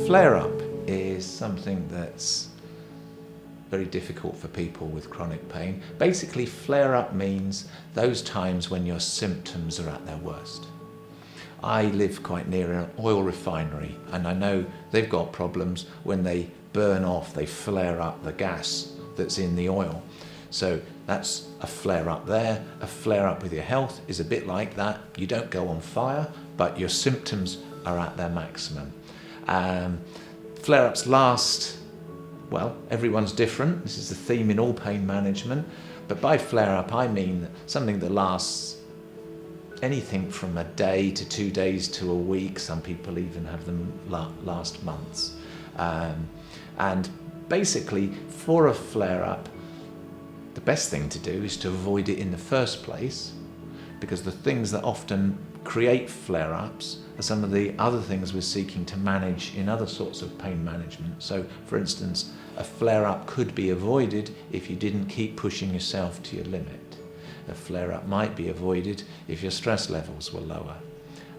flare-up is something that's very difficult for people with chronic pain. Basically, flare-up means those times when your symptoms are at their worst. I live quite near an oil refinery, and I know they've got problems when they burn off, they flare up the gas that's in the oil. So that's a flare-up there. A flare-up with your health is a bit like that. You don't go on fire, but your symptoms are at their maximum. Flare-ups last, well, everyone's different. This is the theme in all pain management. But by flare-up, I mean something that lasts anything from a day to 2 days to a week. Some people even have them last months. And basically, for a flare-up, the best thing to do is to avoid it in the first place, because the things that often create flare-ups are some of the other things we're seeking to manage in other sorts of pain management. So, for instance, a flare-up could be avoided if you didn't keep pushing yourself to your limit. A flare-up might be avoided if your stress levels were lower.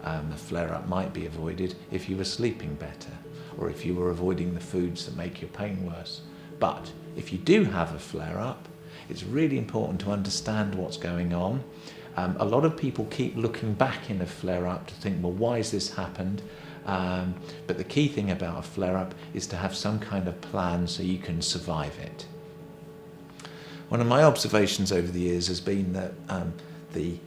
A flare-up might be avoided if you were sleeping better, or if you were avoiding the foods that make your pain worse. But if you do have a flare-up, it's really important to understand what's going on. A lot of people keep looking back in a flare-up to think, well, why has this happened? But the key thing about a flare-up is to have some kind of plan so you can survive it. One of my observations over the years has been that the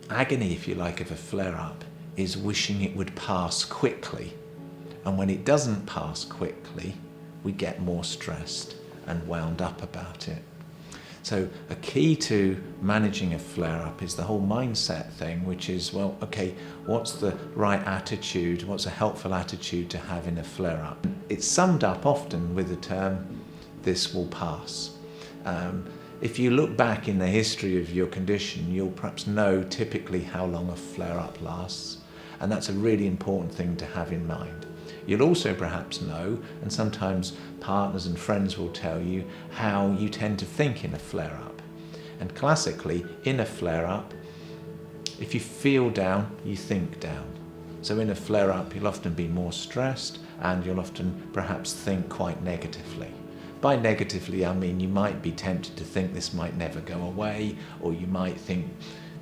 agony, if you like, of a flare-up is wishing it would pass quickly. And when it doesn't pass quickly, we get more stressed and wound up about it. So a key to managing a flare-up is the whole mindset thing, which is, well, okay, what's the right attitude? What's a helpful attitude to have in a flare-up? It's summed up often with the term, "this will pass." If you look back in the history of your condition, you'll perhaps know typically how long a flare-up lasts, and that's a really important thing to have in mind. You'll also perhaps know, and sometimes partners and friends will tell you, how you tend to think in a flare-up. And classically, in a flare-up, if you feel down, you think down. So in a flare-up, you'll often be more stressed, and you'll often perhaps think quite negatively. By negatively, I mean you might be tempted to think this might never go away, or you might think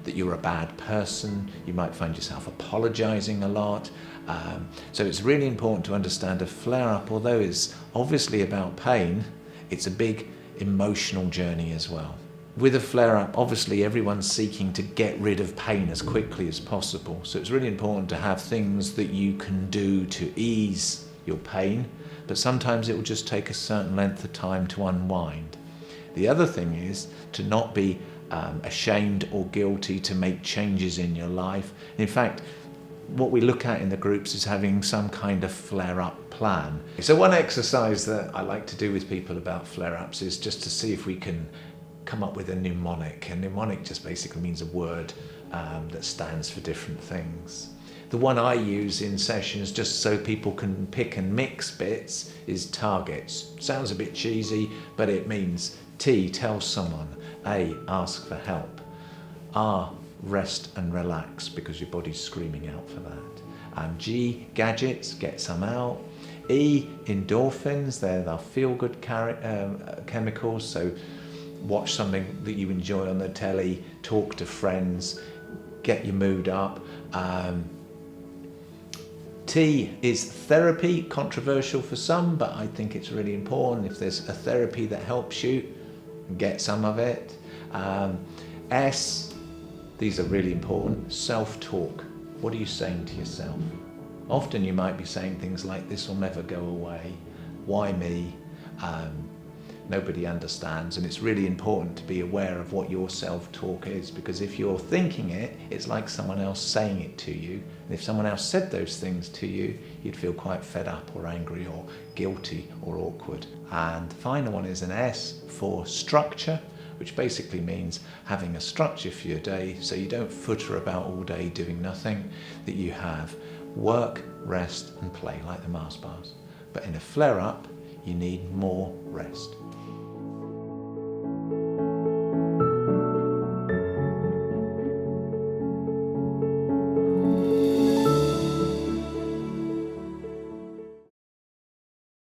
that you're a bad person. You might find yourself apologizing a lot. So it's really important to understand a flare-up, although it's obviously about pain, it's a big emotional journey as well. With a flare-up, obviously everyone's seeking to get rid of pain as quickly as possible. So it's really important to have things that you can do to ease your pain, but sometimes it will just take a certain length of time to unwind. The other thing is to not be ashamed or guilty to make changes in your life. In fact, what we look at in the groups is having some kind of flare-up plan. So one exercise that I like to do with people about flare-ups is just to see if we can come up with a mnemonic. A mnemonic just basically means a word that stands for different things. The one I use in sessions, just so people can pick and mix bits, is targets. Sounds a bit cheesy, but it means T, tell someone. A, ask for help. R, rest and relax, because your body's screaming out for that. G, gadgets, get some out. E, endorphins, they're the feel-good chemicals, so watch something that you enjoy on the telly, talk to friends, get your mood up. T is therapy, controversial for some, but I think it's really important. If there's a therapy that helps you, get some of it. S, these are really important, self-talk. What are you saying to yourself? Often you might be saying things like, this will never go away, why me? Nobody understands, and it's really important to be aware of what your self-talk is, because if you're thinking it, it's like someone else saying it to you, and if someone else said those things to you, you'd feel quite fed up or angry or guilty or awkward. And the final one is an S for structure, which basically means having a structure for your day so you don't footer about all day doing nothing, that you have work, rest and play like the Mars bars. But in a flare-up, you need more rest.